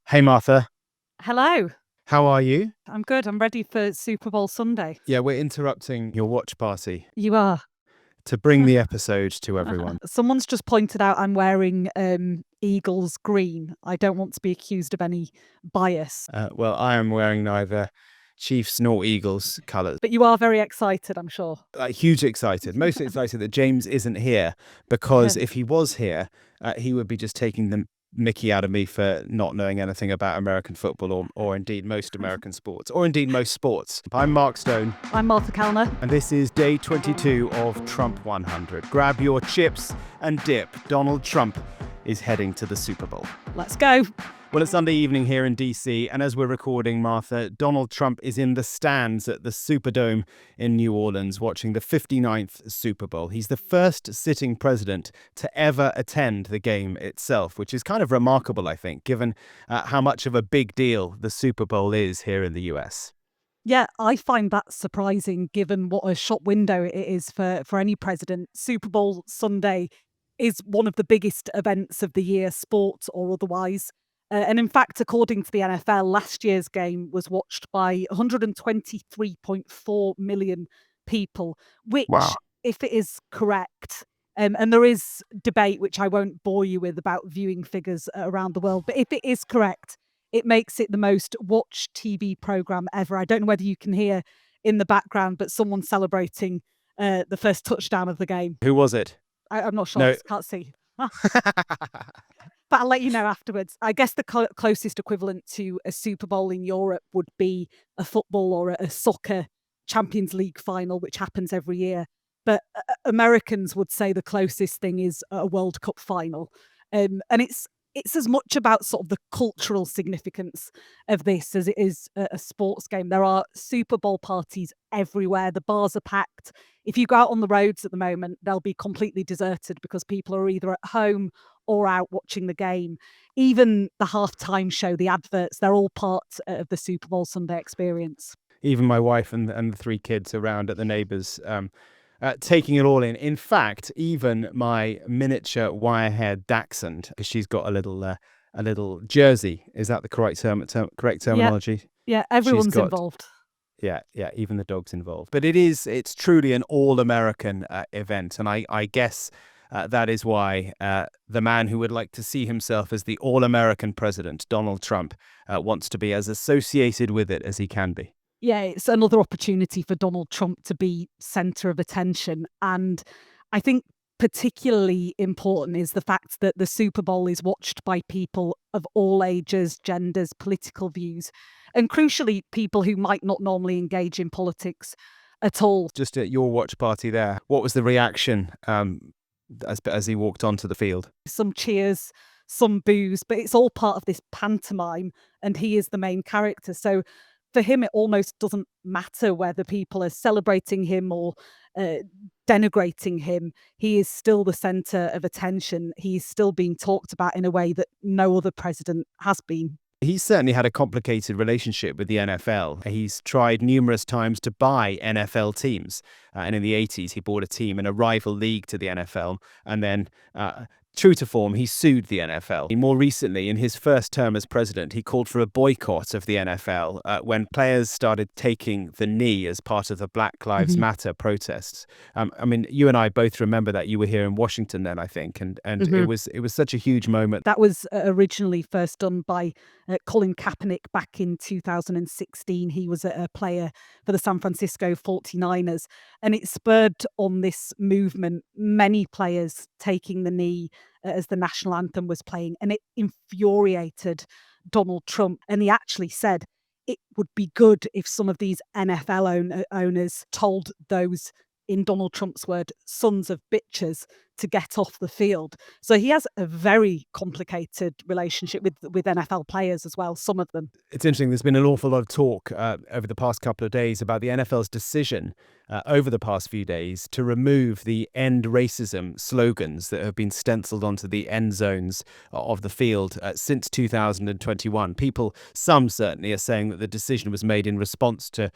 Hey, Martha. Hello. How are you? I'm good. I'm ready for Super Bowl Sunday. Yeah, we're interrupting your watch party You are. to bring the episode to everyone. Someone's just pointed out I'm wearing Eagles green. I don't want to be accused of any bias. Well, I am wearing neither Chiefs nor Eagles colours. But you are very excited, I'm sure. Hugely excited. Most excited that James isn't here because if he was here, he would be just taking the mickey out of me for not knowing anything about American football or indeed most American sports, or indeed most sports. I'm Mark Stone. I'm Martha Kelner. And this is day 22 of Trump 100. Grab your chips and dip. Donald Trump is heading to the Super Bowl. Let's go. Well, it's Sunday evening here in DC, and as we're recording, Martha, Donald Trump is in the stands at the Superdome in New Orleans watching the 59th Super Bowl. He's the first sitting president to ever attend the game itself, which is kind of remarkable, I think, given how much of a big deal the Super Bowl is here in the US. Yeah, I find that surprising given what a shop window it is for any president. Super Bowl Sunday is one of the biggest events of the year, sports or otherwise. And in fact, according to the NFL, last year's game was watched by 123.4 million people, which, Wow. if it is correct, and there is debate, which I won't bore you with, about viewing figures around the world, but if it is correct, it makes it the most watched TV program ever. I don't know whether you can hear in the background, but someone's celebrating the first touchdown of the game. Who was it? I'm not sure. No. Can't see. But I'll let you know afterwards. I guess the closest equivalent to a Super Bowl in Europe would be a football or a soccer Champions League final, which happens every year. But Americans would say the closest thing is a World Cup final. And it's as much about sort of the cultural significance of this as it is a sports game. There are Super Bowl parties everywhere. The bars are packed. If you go out on the roads at the moment, they'll be completely deserted because people are either at home or out watching the game. Even the halftime show, the adverts, they're all part of the Super Bowl Sunday experience. Even my wife and the three kids around at the neighbours taking it all in. In fact, even my miniature wire-haired dachshund, because she's got a little jersey. Is that the correct terminology? Yeah, everyone's involved. Yeah, even the dog's involved. But it's truly an all-American event, and I guess that is why the man who would like to see himself as the all-American president, Donald Trump, wants to be as associated with it as he can be. Yeah, it's another opportunity for Donald Trump to be centre of attention. And I think particularly important is the fact that the Super Bowl is watched by people of all ages, genders, political views, and crucially, people who might not normally engage in politics at all. Just at your watch party there, what was the reaction as he walked onto the field? Some cheers, some boos, but it's all part of this pantomime, and he is the main character. So for him, it almost doesn't matter whether people are celebrating him or denigrating him. He is still the centre of attention. He's still being talked about in a way that no other president has been. He's certainly had a complicated relationship with the NFL. He's tried numerous times to buy NFL teams. And in the 80s, he bought a team in a rival league to the NFL. And then, true to form, he sued the NFL. More recently, in his first term as president, he called for a boycott of the NFL when players started taking the knee as part of the Black Lives Matter protests. I mean, you and I both remember that. You were here in Washington then, I think, and it was such a huge moment. That was originally first done by Colin Kaepernick back in 2016. He was a player for the San Francisco 49ers, and it spurred on this movement, many players taking the knee as the national anthem was playing, and it infuriated Donald Trump. And he actually said it would be good if some of these NFL owners told those, in Donald Trump's word, sons of bitches, to get off the field. So he has a very complicated relationship with NFL players as well, some of them. It's interesting, there's been an awful lot of talk over the past couple of days about the NFL's decision over the past few days to remove the end racism slogans that have been stenciled onto the end zones of the field since 2021. Some certainly are saying that the decision was made in response to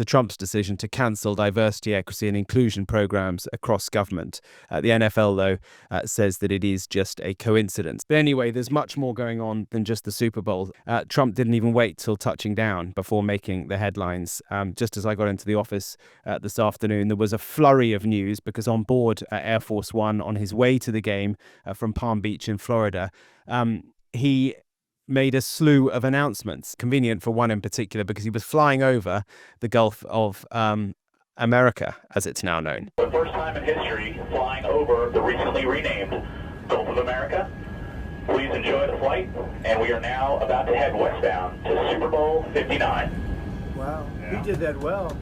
Trump's decision to cancel diversity, equity and inclusion programs across government. The NFL NFL, though, says that it is just a coincidence. But anyway, there's much more going on than just the Super Bowl. Trump didn't even wait till touching down before making the headlines. Just as I got into the office this afternoon, there was a flurry of news because on board Air Force One on his way to the game from Palm Beach in Florida, he made a slew of announcements, convenient for one in particular because he was flying over the Gulf of America, as it's now known. The first time in history flying over the recently renamed Gulf of America. Please enjoy the flight, and we are now about to head westbound to Super Bowl 59. Wow, he did that well.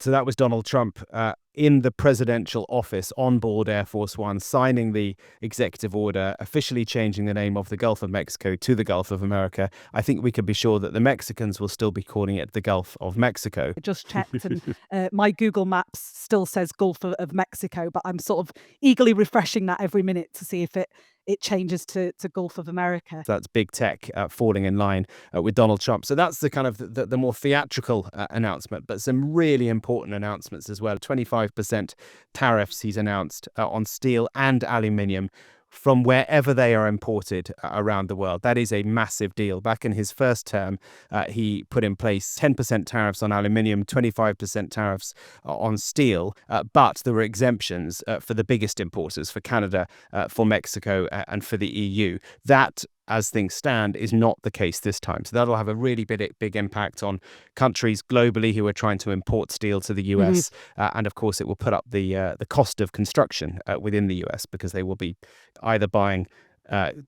So that was Donald Trump in the presidential office on board Air Force One, signing the executive order, officially changing the name of the Gulf of Mexico to the Gulf of America. I think we can be sure that the Mexicans will still be calling it the Gulf of Mexico. I just checked and my Google Maps still says Gulf of Mexico, but I'm sort of eagerly refreshing that every minute to see if it changes to Gulf of America. That's big tech falling in line with Donald Trump. So that's the kind of the more theatrical announcement, but some really important announcements as well. 25% tariffs he's announced on steel and aluminium from wherever they are imported around the world. That is a massive deal. Back in his first term, he put in place 10% tariffs on aluminium, 25% tariffs on steel, but there were exemptions for the biggest importers, for Canada, for Mexico, and for the EU. That, as things stand, is not the case this time. So that'll have a really big impact on countries globally who are trying to import steel to the US. And of course, it will put up the cost of construction within the US because they will be either buying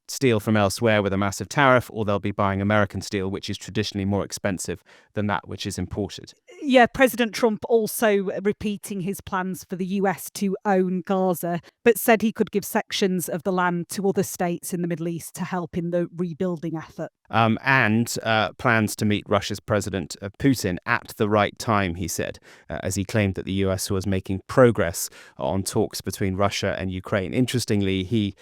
steel from elsewhere with a massive tariff, or they'll be buying American steel, which is traditionally more expensive than that which is imported. Yeah, President Trump also repeating his plans for the US to own Gaza, but said he could give sections of the land to other states in the Middle East to help in the rebuilding effort. And plans to meet Russia's President Putin at the right time, he said, as he claimed that the US was making progress on talks between Russia and Ukraine. Interestingly, he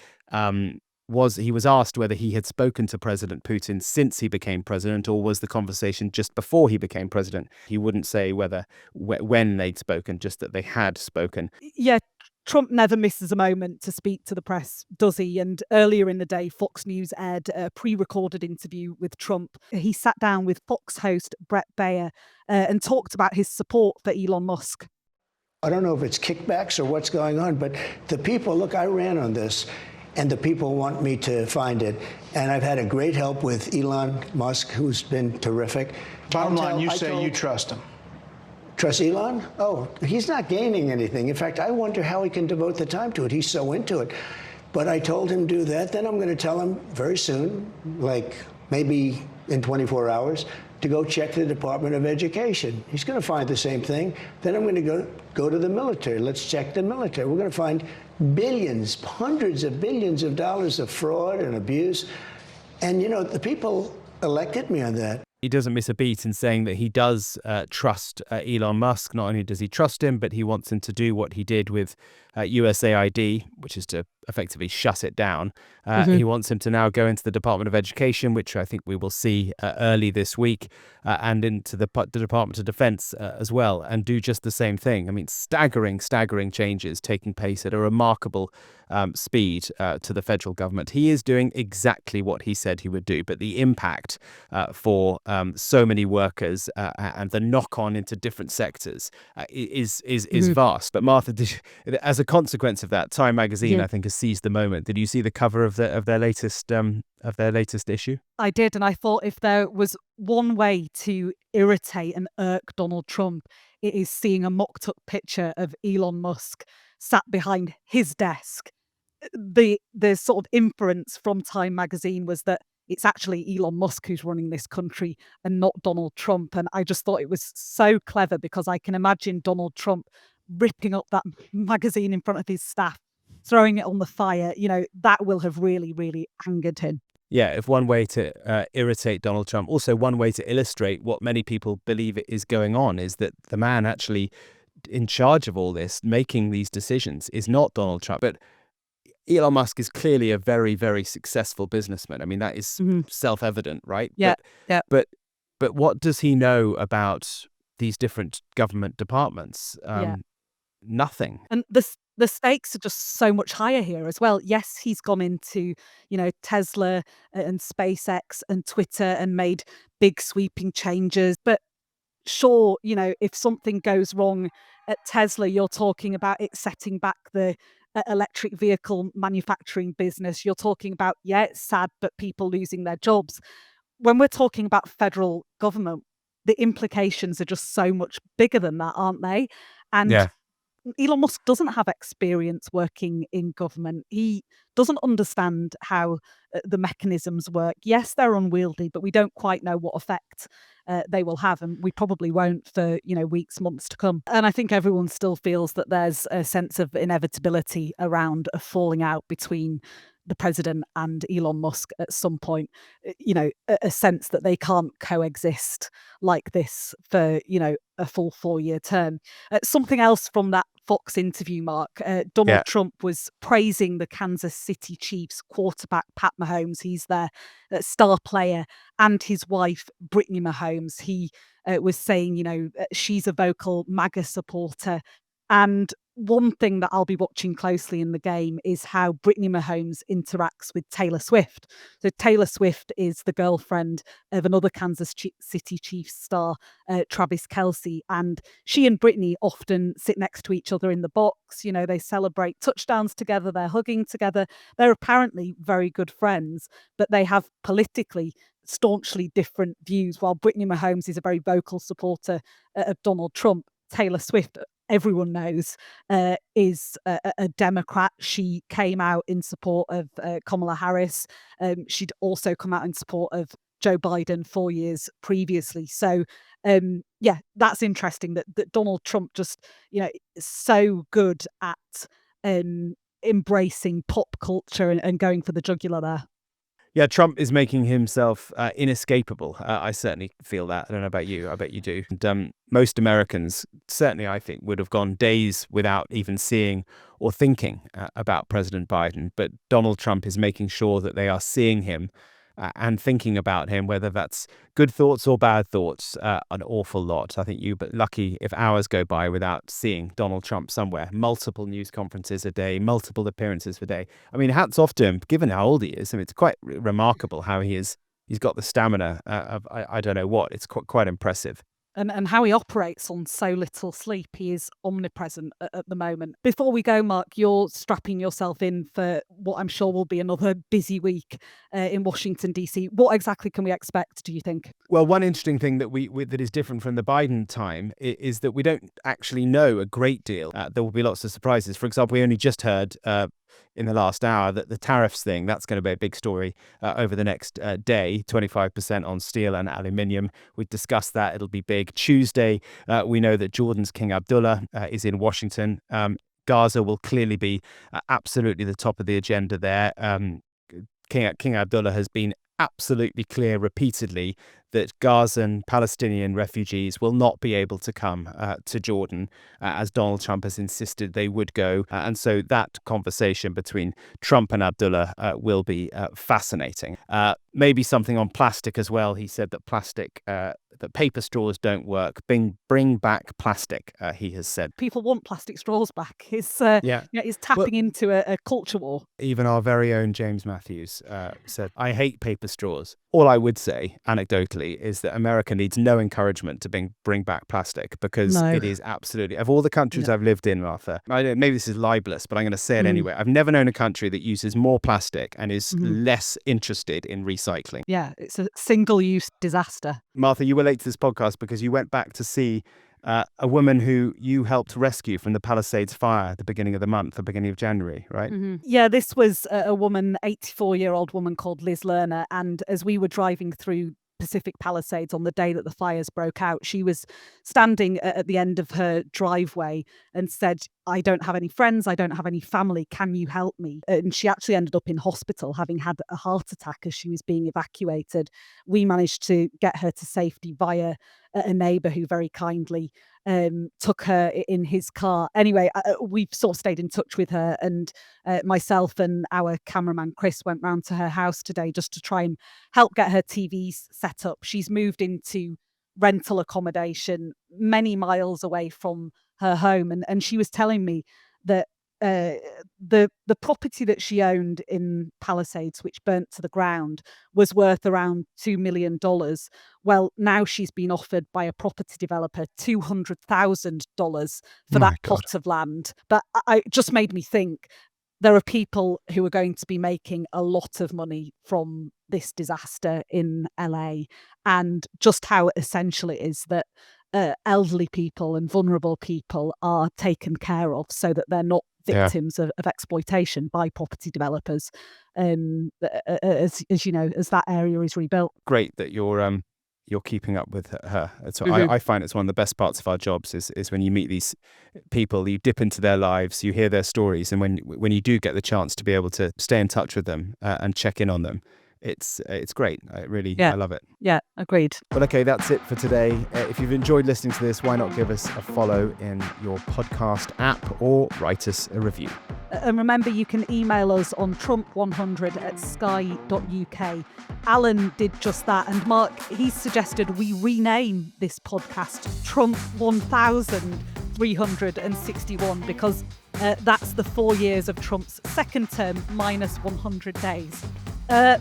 was asked whether he had spoken to President Putin since he became president, or was the conversation just before he became president. He wouldn't say when they'd spoken, just that they had spoken. Yeah, Trump never misses a moment to speak to the press, does he? And earlier in the day, Fox News aired a pre-recorded interview with Trump. He sat down with Fox host Brett Baer and talked about his support for Elon Musk. I don't know if it's kickbacks or what's going on, but the people, look, I ran on this, and the people want me to find it. And I've had a great help with Elon Musk, who's been terrific. Bottom line, you say you trust him. Trust Elon? Oh, he's not gaining anything. In fact, I wonder how he can devote the time to it. He's so into it. But I told him do that. Then I'm going to tell him very soon, like maybe in 24 hours, to go check the Department of Education. He's going to find the same thing. Then I'm going to go to the military. Let's check the military. We're going to find billions, hundreds of billions of dollars of fraud and abuse. And, you know, the people elected me on that. He doesn't miss a beat in saying that he does trust Elon Musk. Not only does he trust him, but he wants him to do what he did with USAID, which is to effectively shut it down. He wants him to now go into the Department of Education, which I think we will see early this week, and into the Department of Defense as well, and do just the same thing. I mean, staggering changes taking place at a remarkable speed to the federal government. He is doing exactly what he said he would do, but the impact for so many workers and the knock-on into different sectors is vast. But Martha, as a consequence of that, Time magazine, I think, has seized the moment. Did you see the cover of their latest issue? I did, and I thought if there was one way to irritate and irk Donald Trump, it is seeing a mocked-up picture of Elon Musk sat behind his desk. The sort of inference from Time magazine was that it's actually Elon Musk who's running this country and not Donald Trump. And I just thought it was so clever because I can imagine Donald Trump ripping up that magazine in front of his staff, throwing it on the fire. You know, that will have really, really angered him. Yeah, if one way to irritate Donald Trump, also one way to illustrate what many people believe is going on is that the man actually in charge of all this, making these decisions, is not Donald Trump, but Elon Musk is clearly a very, very successful businessman. I mean, that is self-evident, right? Yeah, But what does he know about these different government departments? Nothing. And the the stakes are just so much higher here as well. Yes, he's gone into, Tesla and SpaceX and Twitter and made big sweeping changes. But sure, if something goes wrong at Tesla, you're talking about it setting back the electric vehicle manufacturing business. You're talking about, yeah, it's sad, but people losing their jobs. When we're talking about federal government, the implications are just so much bigger than that, aren't they? And Yeah. Elon Musk doesn't have experience working in government. He doesn't understand how the mechanisms work. Yes, they're unwieldy, but we don't quite know what effect they will have, and we probably won't for weeks, months to come. And I think everyone still feels that there's a sense of inevitability around a falling out between the president and Elon Musk at some point. A sense that they can't coexist like this for a full 4-year term. Something else from that Fox interview, Mark, Donald Yeah. Trump was praising the Kansas City Chiefs quarterback, Pat Mahomes. He's their star player, and his wife, Brittany Mahomes. He was saying, she's a vocal MAGA supporter. And one thing that I'll be watching closely in the game is how Brittany Mahomes interacts with Taylor Swift. So Taylor Swift is the girlfriend of another Kansas City Chiefs star, Travis Kelce, and she and Brittany often sit next to each other in the box. They celebrate touchdowns together, they're hugging together. They're apparently very good friends, but they have politically staunchly different views. While Brittany Mahomes is a very vocal supporter of Donald Trump, Taylor Swift, everyone knows, is a Democrat. She came out in support of Kamala Harris. She'd also come out in support of Joe Biden 4 years previously. So, that's interesting that Donald Trump just, is so good at embracing pop culture and going for the jugular there. Yeah, Trump is making himself inescapable. I certainly feel that. I don't know about you. I bet you do. And most Americans, certainly I think, would have gone days without even seeing or thinking about President Biden. But Donald Trump is making sure that they are seeing him and thinking about him, whether that's good thoughts or bad thoughts, an awful lot. I think you're lucky if hours go by without seeing Donald Trump somewhere. Multiple news conferences a day, multiple appearances per day. I mean, hats off to him, given how old he is. I mean, it's quite remarkable how he's got the stamina of I don't know what. It's quite impressive. And how he operates on so little sleep. He is omnipresent at the moment. Before we go, Mark, you're strapping yourself in for what I'm sure will be another busy week in Washington, D.C. What exactly can we expect, do you think? Well, one interesting thing that that is different from the Biden time is that we don't actually know a great deal. There will be lots of surprises. For example, we only just heard in the last hour that the tariffs thing, that's going to be a big story over the next day, 25% on steel and aluminium. We've discussed that. It'll be big. Tuesday, we know that Jordan's King Abdullah is in Washington. Gaza will clearly be absolutely the top of the agenda there. King Abdullah has been absolutely clear repeatedly that Gazan Palestinian refugees will not be able to come to Jordan, as Donald Trump has insisted they would go. And so that conversation between Trump and Abdullah will be fascinating. Maybe something on plastic as well. He said that that paper straws don't work. Bring back plastic, he has said. People want plastic straws back. He's tapping Well, into a culture war. Even our very own James Matthews said, I hate paper straws. All I would say, anecdotally, is that America needs no encouragement to bring back plastic, because it is absolutely, of all the countries I've lived in, Martha, maybe this is libelous, but I'm going to say it anyway. I've never known a country that uses more plastic and is less interested in recycling. Yeah, it's a single-use disaster. Martha, you were late to this podcast because you went back to see a woman who you helped rescue from the Palisades fire at the beginning of the month, the beginning of January, right? Mm-hmm. Yeah, this was a woman, 84-year-old woman called Liz Lerner. And as we were driving through Pacific Palisades on the day that the fires broke out, she was standing at the end of her driveway and said, I don't have any friends, I don't have any family, can you help me? And she actually ended up in hospital having had a heart attack as she was being evacuated. We managed to get her to safety via a neighbour who very kindly took her in his car. Anyway, we've sort of stayed in touch with her, and myself and our cameraman Chris went round to her house today just to try and help get her TVs set up. She's moved into rental accommodation many miles away from her home, and she was telling me that the property that she owned in Palisades, which burnt to the ground, was worth around $2 million. Well, now she's been offered by a property developer $200,000 for My that God. plot of land. But it just made me think there are people who are going to be making a lot of money from this disaster in LA, and just how essential it is that elderly people and vulnerable people are taken care of so that they're not victims of exploitation by property developers, as you know, as that area is rebuilt. Great that you're keeping up with her. I find it's one of the best parts of our jobs is when you meet these people, you dip into their lives, you hear their stories, and when you do get the chance to be able to stay in touch with them and check in on them, it's great. I love it. Yeah, agreed. But okay, that's it for today. If you've enjoyed listening to this, why not give us a follow in your podcast app or write us a review. And remember, you can email us on trump100@sky.uk. Alan did just that, and Mark, he suggested we rename this podcast Trump 1361 because that's the 4 years of Trump's second term minus 100 days.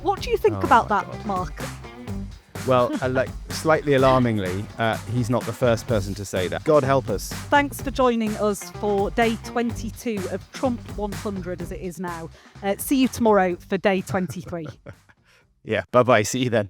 What do you think about that, God. Mark? Well, slightly alarmingly, he's not the first person to say that. God help us. Thanks for joining us for day 22 of Trump 100 as it is now. See you tomorrow for day 23. Yeah, bye-bye. See you then.